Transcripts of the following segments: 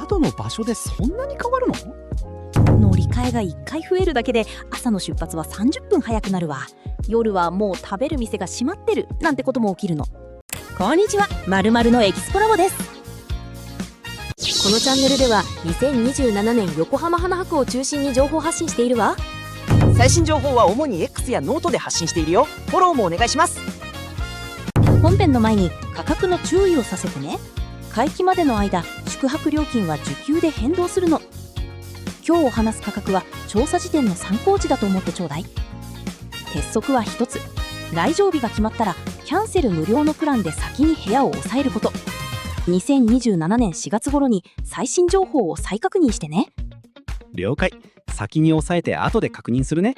宿の場所でそんなに変わるの？乗り換えが1回増えるだけで朝の出発は30分早くなるわ。夜はもう食べる店が閉まってるなんてことも起きるの。こんにちは、〇〇のエキスポラボです。このチャンネルでは2027年横浜花博を中心に情報発信しているわ。最新情報は主に X やノートで発信しているよ。フォローもお願いします。本編の前に価格の注意をさせてね。会期までの間、宿泊料金は時給で変動するの。今日お話す価格は調査時点の参考値だと思ってちょうだい。鉄則は一つ、来場日が決まったらキャンセル無料のプランで先に部屋を押さえること。2027年4月頃に最新情報を再確認してね。了解。先に押さえて後で確認するね。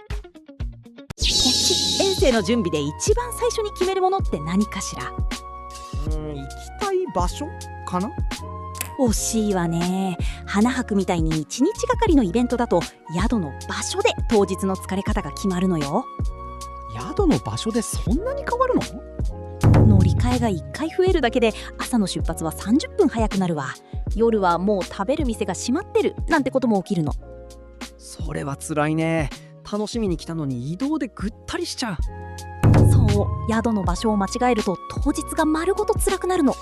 遠征の準備で一番最初に決めるものって何かしら？行きたい場所かな？惜しいわね。花博みたいに1日がかりのイベントだと宿の場所で当日の疲れ方が決まるのよ。宿の場所でそんなに変わるの？乗り換えが1回増えるだけで朝の出発は30分早くなるわ。夜はもう食べる店が閉まってるなんてことも起きるの。それは辛いね。楽しみに来たのに移動でぐったりしちゃう。そう、宿の場所を間違えると当日が丸ごと辛くなるの。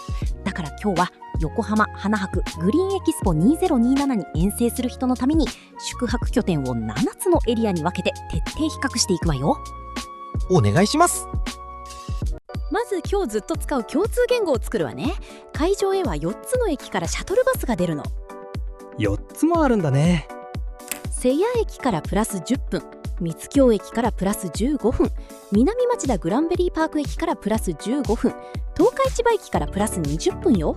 だから今日は横浜花博グリーンエキスポ2027に遠征する人のために宿泊拠点を7つのエリアに分けて徹底比較していくわよ。お願いします。まず今日ずっと使う共通言語を作るわね。会場へは4つの駅からシャトルバスが出るの。4つもあるんだね。瀬谷駅からプラス10分、三津京駅からプラス15分、南町田グランベリーパーク駅からプラス15分、東海千葉駅からプラス20分よ。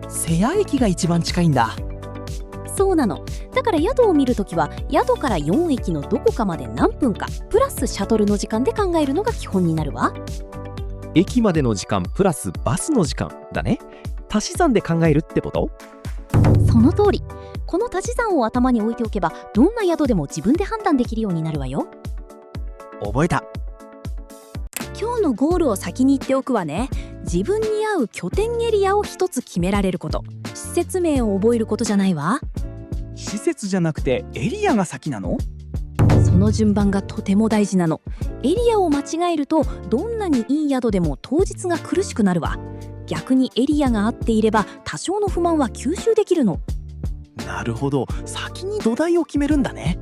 瀬谷駅が一番近いんだ。そうなの。だから宿を見るときは宿から4駅のどこかまで何分かプラスシャトルの時間で考えるのが基本になるわ。駅までの時間プラスバスの時間だね。足し算で考えるってこと？その通り。この足し算を頭に置いておけばどんな宿でも自分で判断できるようになるわよ。覚えた。今日のゴールを先に言っておくわね。自分に合う拠点エリアを一つ決められること。施設名を覚えることじゃないわ。施設じゃなくてエリアが先なの？その順番がとても大事なの。エリアを間違えるとどんなにいい宿でも当日が苦しくなるわ。逆にエリアが合っていれば多少の不満は吸収できるの。なるほど。先に土台を決めるんだね。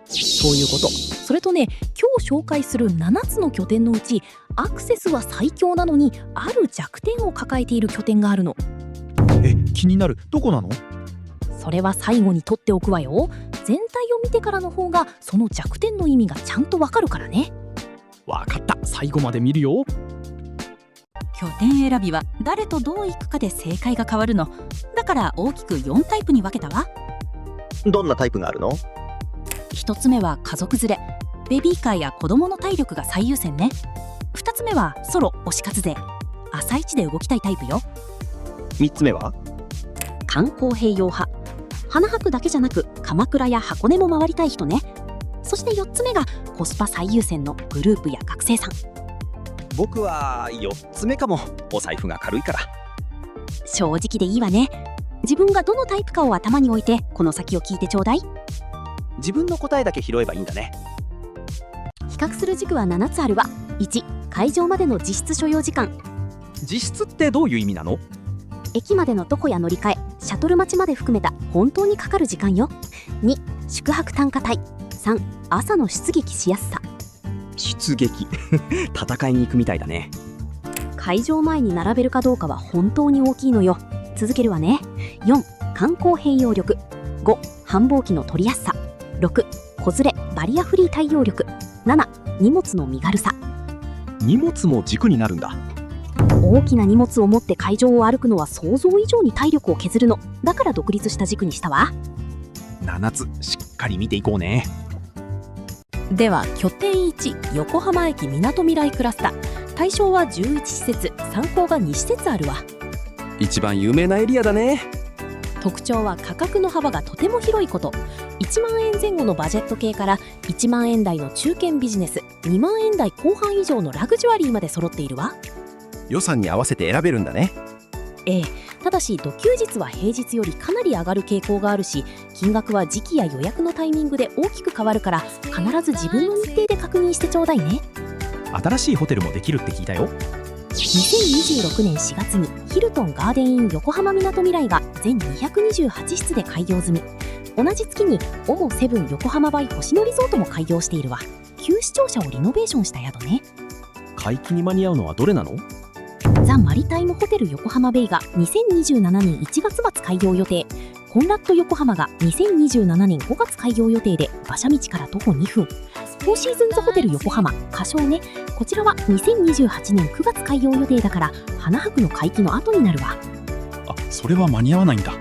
そういうこと。それとね、今日紹介する7つの拠点のうちアクセスは最強なのにある弱点を抱えている拠点があるの。気になる。どこなの？それは最後に取っておくわよ。全体を見てからの方がその弱点の意味がちゃんとわかるからね。わかった。最後まで見るよ。拠点選びは誰とどう行くかで正解が変わるの。だから大きく4タイプに分けたわ。どんなタイプがあるの？1つ目は家族連れ、ベビーカーや子供の体力が最優先ね。2つ目はソロ推し活勢、朝一で動きたいタイプよ。3つ目は？観光併用派、花博だけじゃなく鎌倉や箱根も回りたい人ね。そして4つ目がコスパ最優先のグループや学生さん。僕は4つ目かも。お財布が軽いから。正直でいいわね。自分がどのタイプかを頭に置いてこの先を聞いてちょうだい。自分の答えだけ拾えばいいんだね。比較する軸は7つあるわ。1、会場までの実質所要時間。実質ってどういう意味なの？駅までの徒歩や乗り換え、シャトル待ちまで含めた本当にかかる時間よ。2、宿泊単価帯。3、朝の出撃しやすさ。出撃戦いに行くみたいだね。会場前に並べるかどうかは本当に大きいのよ。続けるわね。4、観光併用力。5、繁忙期の取りやすさ。6、子連れバリアフリー対応力。7、荷物の身軽さ。荷物も軸になるんだ。大きな荷物を持って会場を歩くのは想像以上に体力を削るの。だから独立した軸にしたわ。7つしっかり見ていこうね。では拠点1、横浜駅みなとみらいクラスター。対象は11施設、参考が2施設あるわ。一番有名なエリアだね。特徴は価格の幅がとても広いこと。1万円前後のバジェット系から1万円台の中堅ビジネス、2万円台後半以上のラグジュアリーまで揃っているわ。予算に合わせて選べるんだね。ええ、ただし土休日は平日よりかなり上がる傾向があるし、金額は時期や予約のタイミングで大きく変わるから、必ず自分の日程で確認してちょうだいね。新しいホテルもできるって聞いたよ。2026年4月にヒルトンガーデンイン横浜みなとみらいが全228室で開業済み。同じ月にオモセブン横浜バイ星野リゾートも開業しているわ。旧市庁舎をリノベーションした宿ね。会期に間に合うのはどれなの？ザ・マリタイムホテル横浜ベイが2027年1月末開業予定。コンラッド横浜が2027年5月開業予定で、馬車道から徒歩2分。フォーシーズンズホテル横浜歌唱ね、こちらは2028年9月開業予定だから、花博の会期の後になるわ。あ、それは間に合わないんだ。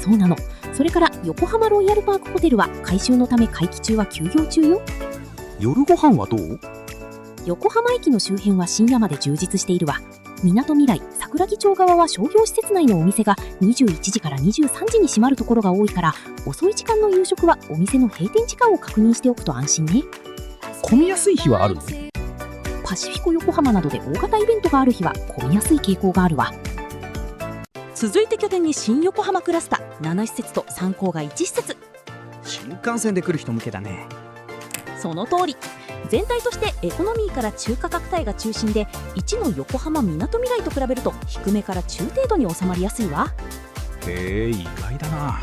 そうなの。それから横浜ロイヤルパークホテルは改修のため会期中は休業中よ。夜ご飯はどう？横浜駅の周辺は深夜まで充実しているわ。みなとみらい、桜木町側は商業施設内のお店が21時から23時に閉まるところが多いから、遅い時間の夕食はお店の閉店時間を確認しておくと安心ね。混みやすい日はあるの？パシフィコ横浜などで大型イベントがある日は混みやすい傾向があるわ。続いて拠点に新横浜クラスター7施設と3郊外1施設。新幹線で来る人向けだね。その通り。全体としてエコノミーから中価格帯が中心で、1の横浜みなとみらいと比べると低めから中程度に収まりやすいわ。へえ、意外だな。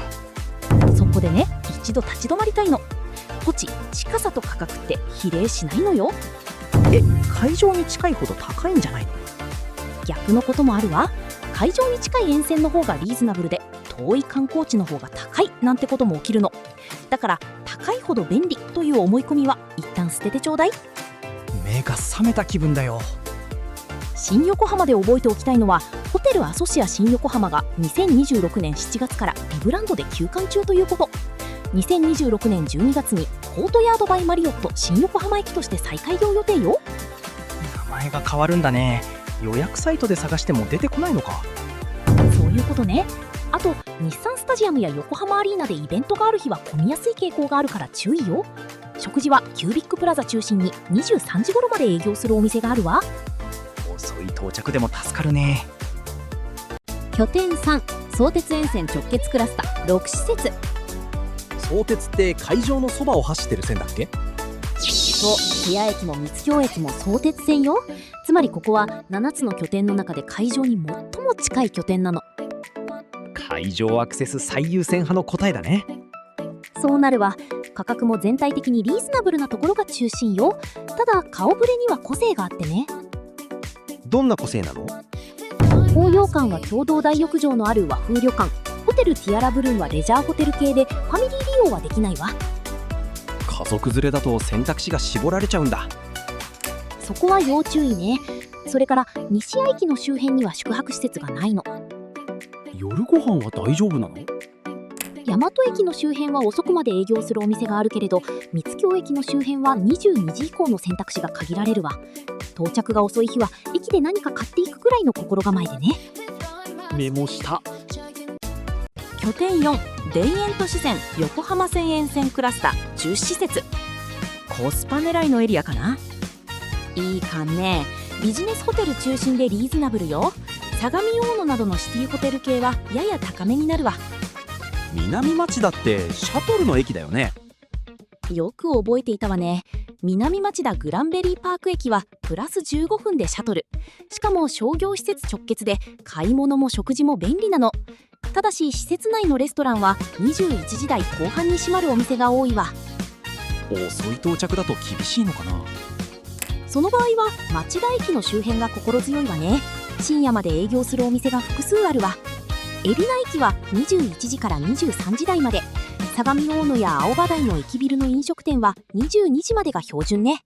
そこでね、一度立ち止まりたいの。土地、近さと価格って比例しないのよ。会場に近いほど高いんじゃないの？逆のこともあるわ。会場に近い沿線の方がリーズナブルで、遠い観光地の方が高いなんてことも起きるの。だから高いほど便利という思い込みは一旦捨ててちょうだい。目が覚めた気分だよ。新横浜で覚えておきたいのは、ホテルアソシア新横浜が2026年7月からリブランドで休館中ということ。2026年12月にコートヤードバイマリオット新横浜駅として再開業予定よ。名前が変わるんだね。予約サイトで探しても出てこないのか。そういうことね。あと日産スタジアムや横浜アリーナでイベントがある日は混みやすい傾向があるから注意よ。食事はキュービックプラザ中心に23時頃まで営業するお店があるわ。遅い到着でも助かるね。拠点3、相鉄沿線直結クラスター6施設。相鉄って会場のそばを走ってる線だっけ？そう、瀬谷駅も三津京駅も相鉄線よ。つまりここは7つの拠点の中で会場に最も近い拠点なの。会場アクセス最優先派の答えだね。そうなるわ。価格も全体的にリーズナブルなところが中心よ。ただ顔ぶれには個性があってね。どんな個性なの？高揚館は共同大浴場のある和風旅館。ホテルティアラブルーンはレジャーホテル系でファミリー利用はできないわ。家族連れだと選択肢が絞られちゃうんだ。そこは要注意ね。それから西谷駅の周辺には宿泊施設がないの。夜ご飯は大丈夫なの？大和駅の周辺は遅くまで営業するお店があるけれど、三津京駅の周辺は22時以降の選択肢が限られるわ。到着が遅い日は駅で何か買っていくくらいの心構えでね。メモした。拠点4、田園都市線横浜線沿線クラスター10施設。コスパ狙いのエリアかな。いいかんね。ビジネスホテル中心でリーズナブルよ。相模大野などのシティホテル系はやや高めになるわ。南町田ってシャトルの駅だよね。よく覚えていたわね。南町田グランベリーパーク駅はプラス15分でシャトル。しかも商業施設直結で買い物も食事も便利なの。ただし施設内のレストランは21時台後半に閉まるお店が多いわ。遅い到着だと厳しいのかな？その場合は町田駅の周辺が心強いわね。深夜まで営業するお店が複数あるわ。海老名駅は21時から23時台まで。相模大野や青葉台の駅ビルの飲食店は22時までが標準ね。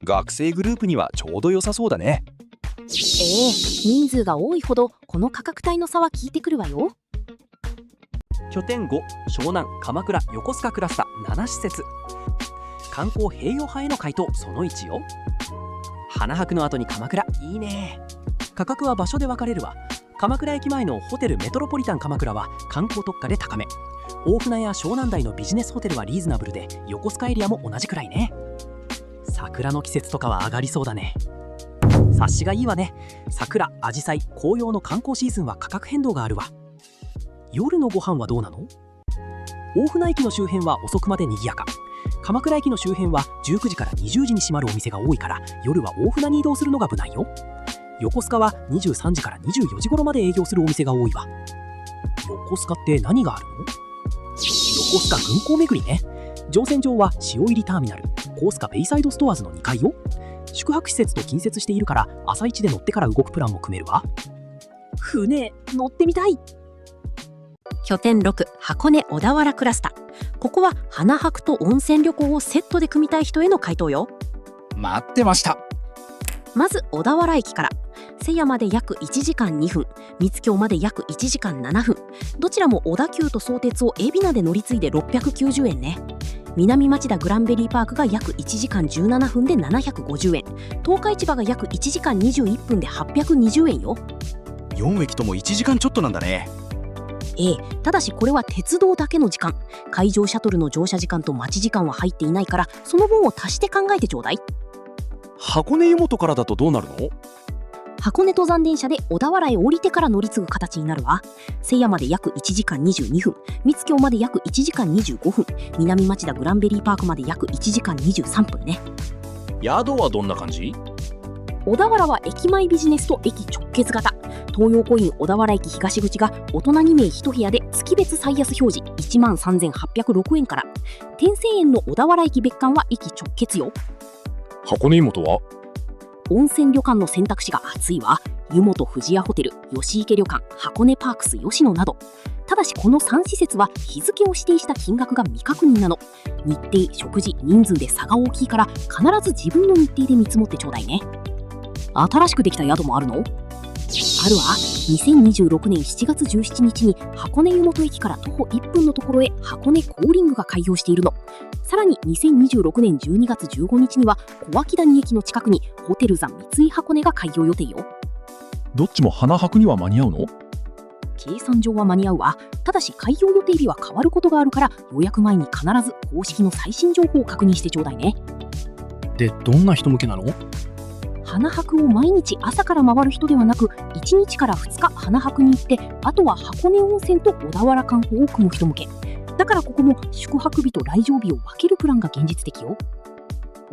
学生グループにはちょうど良さそうだね。人数が多いほどこの価格帯の差は効いてくるわよ。拠点5、湘南鎌倉横須賀クラスター7施設。観光併用派への回答その1よ。花博の後に鎌倉いいね。価格は場所で分かれるわ。鎌倉駅前のホテルメトロポリタン鎌倉は観光特化で高め。大船や湘南台のビジネスホテルはリーズナブルで、横須賀エリアも同じくらいね。桜の季節とかは上がりそうだね。察しがいいわね。桜、アジサイ、紅葉の観光シーズンは価格変動があるわ。夜のご飯はどうなの？大船駅の周辺は遅くまで賑やか。鎌倉駅の周辺は19時から20時に閉まるお店が多いから、夜は大船に移動するのが無難よ。横須賀は23時から24時頃まで営業するお店が多いわ。横須賀って何があるの？横須賀軍港巡りね。乗船場は塩入りターミナル、コースカベイサイドストアーズの2階よ。宿泊施設と近接しているから、朝一で乗ってから動くプランも組めるわ。船乗ってみたい。拠点6、箱根小田原クラスター。ここは花博と温泉旅行をセットで組みたい人への回答よ。待ってました。まず小田原駅から瀬谷まで約1時間2分、三津京まで約1時間7分。どちらも小田急と相鉄を海老名で乗り継いで690円ね。南町田グランベリーパークが約1時間17分で750円。東海市場が約1時間21分で820円よ。4駅とも1時間ちょっとなんだね。ただしこれは鉄道だけの時間。海上シャトルの乗車時間と待ち時間は入っていないから、その分を足して考えてちょうだい。箱根湯本からだとどうなるの？箱根登山電車で小田原へ降りてから乗り継ぐ形になるわ。瀬谷まで約1時間22分、三津京まで約1時間25分、南町田グランベリーパークまで約1時間23分ね。宿はどんな感じ？小田原は駅前ビジネスと駅直結型。東洋コイン小田原駅東口が大人2名1部屋で月別最安表示 13,806 円から。天成園の小田原駅別館は駅直結よ。箱根湯本は温泉旅館の選択肢が厚いわ。湯本富士屋ホテル、吉池旅館、箱根パークス吉野など。ただしこの3施設は日付を指定した金額が未確認なの。日程、食事、人数で差が大きいから、必ず自分の日程で見積もってちょうだいね。新しくできた宿もあるの？あるわ。2026年7月17日に箱根湯本駅から徒歩1分のところへ箱根コーリングが開業しているの。さらに2026年12月15日には小涌谷駅の近くにホテルザ三井箱根が開業予定よ。どっちも花博には間に合うの？計算上は間に合うわ。ただし開業予定日は変わることがあるから、予約前に必ず公式の最新情報を確認してちょうだいね。で、どんな人向けなの？花博を毎日朝から回る人ではなく、1日から2日花博に行って、あとは箱根温泉と小田原観光を組む人向け。だからここも宿泊日と来場日を分けるプランが現実的よ。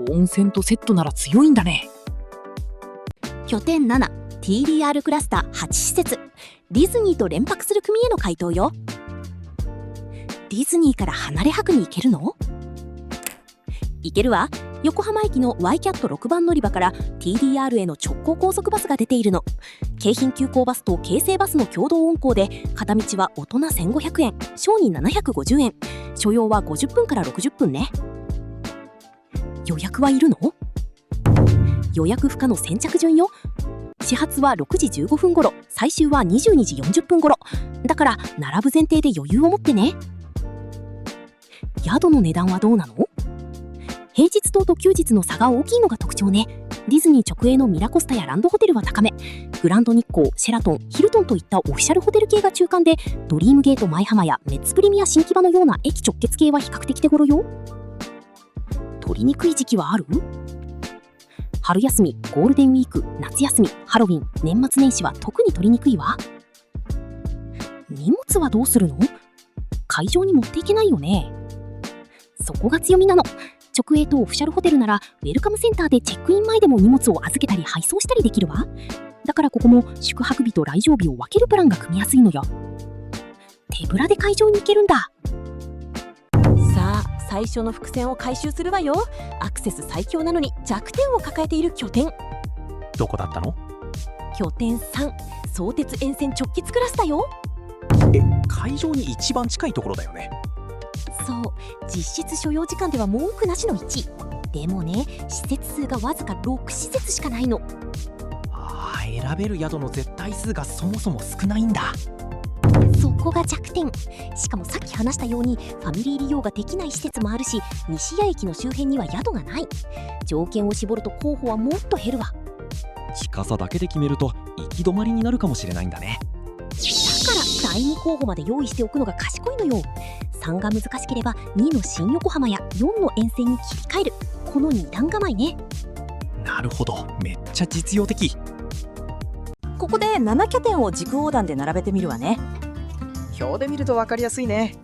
温泉とセットなら強いんだね。拠点7、TDR クラスター8施設。ディズニーと連泊する組への回答よ。ディズニーから離れ泊に行けるの？行けるわ。横浜駅の YCAT6 番乗り場から TDR への直行高速バスが出ているの。京浜急行バスと京成バスの共同運行で、片道は大人1500円、小児750円。所要は50分から60分ね。予約はいるの？予約不可の先着順よ。始発は6時15分頃、最終は22時40分頃。だから並ぶ前提で余裕を持ってね。宿の値段はどうなの？平日棟と休日の差が大きいのが特徴ね。ディズニー直営のミラコスタやランドホテルは高め、グランド日光、シェラトン、ヒルトンといったオフィシャルホテル系が中間で、ドリームゲート舞浜やメッツプレミア新木場のような駅直結系は比較的手頃よ。取りにくい時期はある？春休み、ゴールデンウィーク、夏休み、ハロウィン、年末年始は特に取りにくいわ。荷物はどうするの？会場に持っていけないよね。そこが強みなの。直営とオフィシャルホテルならウェルカムセンターでチェックイン前でも荷物を預けたり配送したりできるわ。だからここも宿泊日と来場日を分けるプランが組みやすいのよ。手ぶらで会場に行けるんだ。さあ、最初の伏線を回収するわよ。アクセス最強なのに弱点を抱えている拠点。どこだったの？拠点3、相鉄沿線直結クラスだよ。会場に一番近いところだよね。そう、実質所要時間では文句なしの1位。でもね、施設数がわずか6施設しかないの。選べる宿の絶対数がそもそも少ないんだ。そこが弱点。しかもさっき話したようにファミリー利用ができない施設もあるし、西谷駅の周辺には宿がない。条件を絞ると候補はもっと減るわ。近さだけで決めると行き止まりになるかもしれないんだね。だから第2候補まで用意しておくのが賢いのよ。3が難しければ2の新横浜や4の沿線に切り替える。この2段構えね。なるほど、めっちゃ実用的。ここで7拠点を軸横断で並べてみるわね。表で見ると分かりやすいね。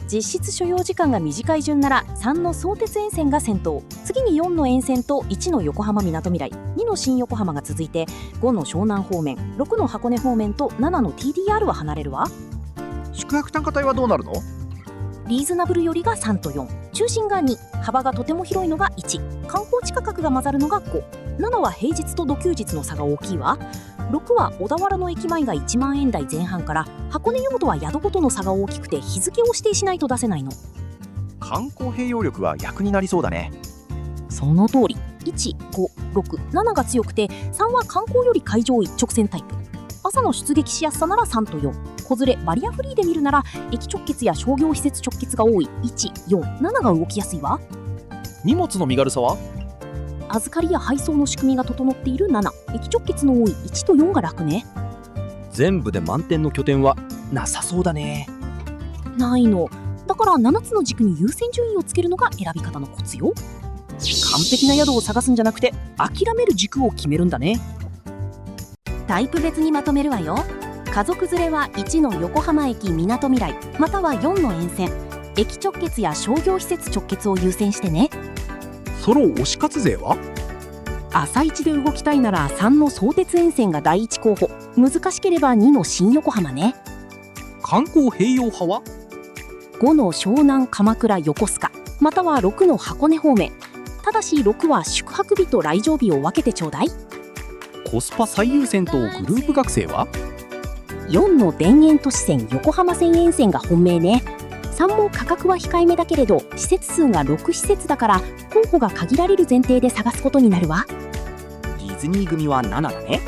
実質所要時間が短い順なら3の相鉄沿線が先頭、次に4の沿線と1の横浜みなとみらい、2の新横浜が続いて5の湘南方面、6の箱根方面と7の TDR は離れるわ。宿泊単価帯はどうなるの？リーズナブルよりが3と4、中心が2、幅がとても広いのが1、観光地価格が混ざるのが5、7は平日と土休日の差が大きいわ。6は小田原の駅前が1万円台前半から、箱根湯本は宿ごとの差が大きくて日付を指定しないと出せないの。観光併用力は逆になりそうだね。その通り。1、5、6、7が強くて、3は観光より海上一直線タイプ。朝の出撃しやすさなら3と4、子連れバリアフリーで見るなら駅直結や商業施設直結が多い1、4、7が動きやすいわ。荷物の身軽さは？預かりや配送の仕組みが整っている7、駅直結の多い1と4が楽ね。全部で満点の拠点はなさそうだね。ないの。だから7つの軸に優先順位をつけるのが選び方のコツよ。完璧な宿を探すんじゃなくて、諦める軸を決めるんだね。タイプ別にまとめるわよ。家族連れは1の横浜駅みなとみらい、または4の沿線、駅直結や商業施設直結を優先してね。ソロ推し活勢は？朝一で動きたいなら3の相鉄沿線が第一候補、難しければ2の新横浜ね。観光併用派は？ 5の湘南鎌倉横須賀、または6の箱根方面。ただし6は宿泊日と来場日を分けてちょうだい。コスパ最優先とグループ学生は？ 4の田園都市線横浜線沿線が本命ね。3も価格は控えめだけれど、施設数が6施設だから候補が限られる前提で探すことになるわ。ディズニー組は7だね。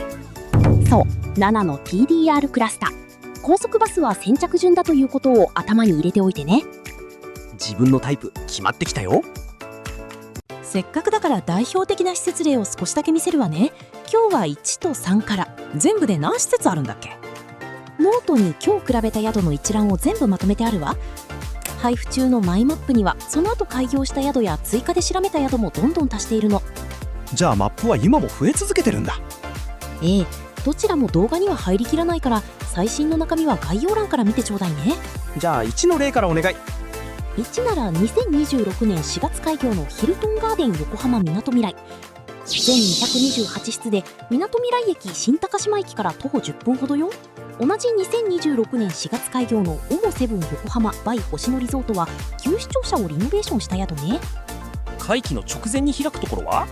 そう、7の TDR クラスター。高速バスは先着順だということを頭に入れておいてね。自分のタイプ決まってきたよ。せっかくだから代表的な施設例を少しだけ見せるわね。今日は1と3から。全部で何施設あるんだっけ？ノートに今日比べた宿の一覧を全部まとめてあるわ。配布中のマイマップにはその後開業した宿や追加で調べた宿もどんどん足しているの。じゃあマップは今も増え続けてるんだ。ええ、どちらも動画には入りきらないから、最新の中身は概要欄から見てちょうだいね。じゃあ1の例からお願い。1なら2026年4月開業のヒルトンガーデン横浜みなとみらい。全228室でみなとみらい駅新高島駅から徒歩10分ほどよ。同じ2026年4月開業のオモセブン横浜バイ星野リゾートは旧市庁舎をリノベーションした宿ね。会期の直前に開くところは？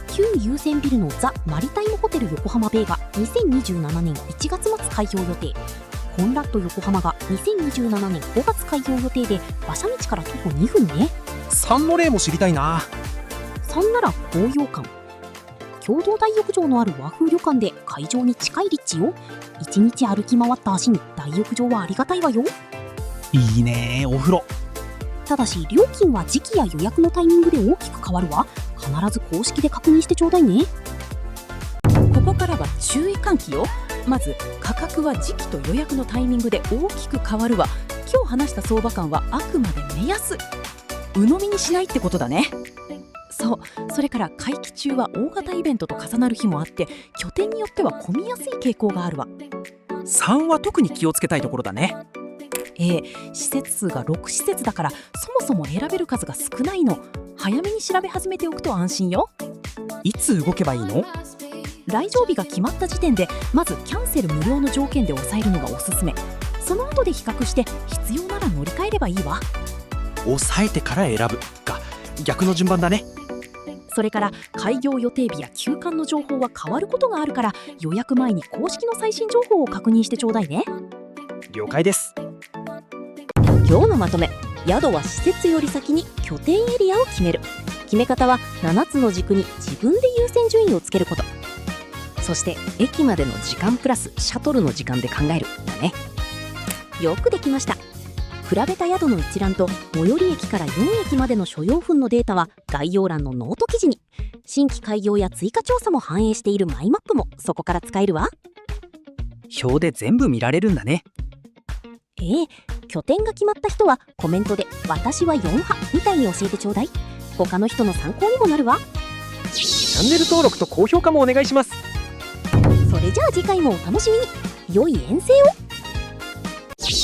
旧優先ビルのザ・マリタイムホテル横浜ベイが2027年1月末開業予定。コンラッド横浜が2027年5月開業予定で、馬車道から徒歩2分ね。3の例も知りたいな。3なら紅葉館。共同大浴場のある和風旅館で会場に近い立地よ。1日歩き回った足に大浴場はありがたいわよ。いいね、お風呂。ただし料金は時期や予約のタイミングで大きく変わるわ。必ず公式で確認してちょうだいね。ここからは注意喚起よ。まず価格は時期と予約のタイミングで大きく変わるわ。今日話した相場感はあくまで目安。鵜呑みにしないってことだね。そう、それから会期中は大型イベントと重なる日もあって、拠点によっては混みやすい傾向があるわ。3は特に気をつけたいところだね。施設数が6施設だから、そもそも選べる数が少ないの。早めに調べ始めておくと安心よ。いつ動けばいいの？来場日が決まった時点でまずキャンセル無料の条件で抑えるのがおすすめ。その後で比較して必要なら乗り換えればいいわ。抑えてから選ぶか、逆の順番だね。それから開業予定日や休館の情報は変わることがあるから、予約前に公式の最新情報を確認してちょうだいね。了解です。今日のまとめ。宿は施設より先に拠点エリアを決める。決め方は7つの軸に自分で優先順位をつけること。そして駅までの時間プラスシャトルの時間で考えるだね。よくできました。比べた宿の一覧と最寄り駅から4駅までの所要分のデータは概要欄のノート記事に。新規開業や追加調査も反映しているマイマップもそこから使えるわ。表で全部見られるんだね。拠点が決まった人はコメントで私は4派みたいに教えてちょうだい。他の人の参考にもなるわ。チャンネル登録と高評価もお願いします。それじゃあ次回もお楽しみに。良い遠征を。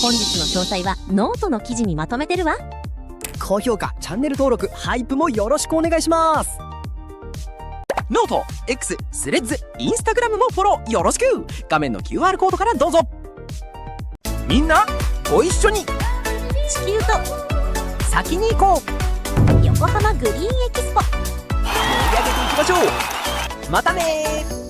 本日の詳細はノートの記事にまとめてるわ。高評価、チャンネル登録、ハイプもよろしくお願いします。ノート、X、スレッズ、インスタグラムもフォローよろしく。画面の QR コードからどうぞ。みんなご一緒に地球と先に行こう。横浜グリーンエキスポ。盛り上げていきましょう。またねー。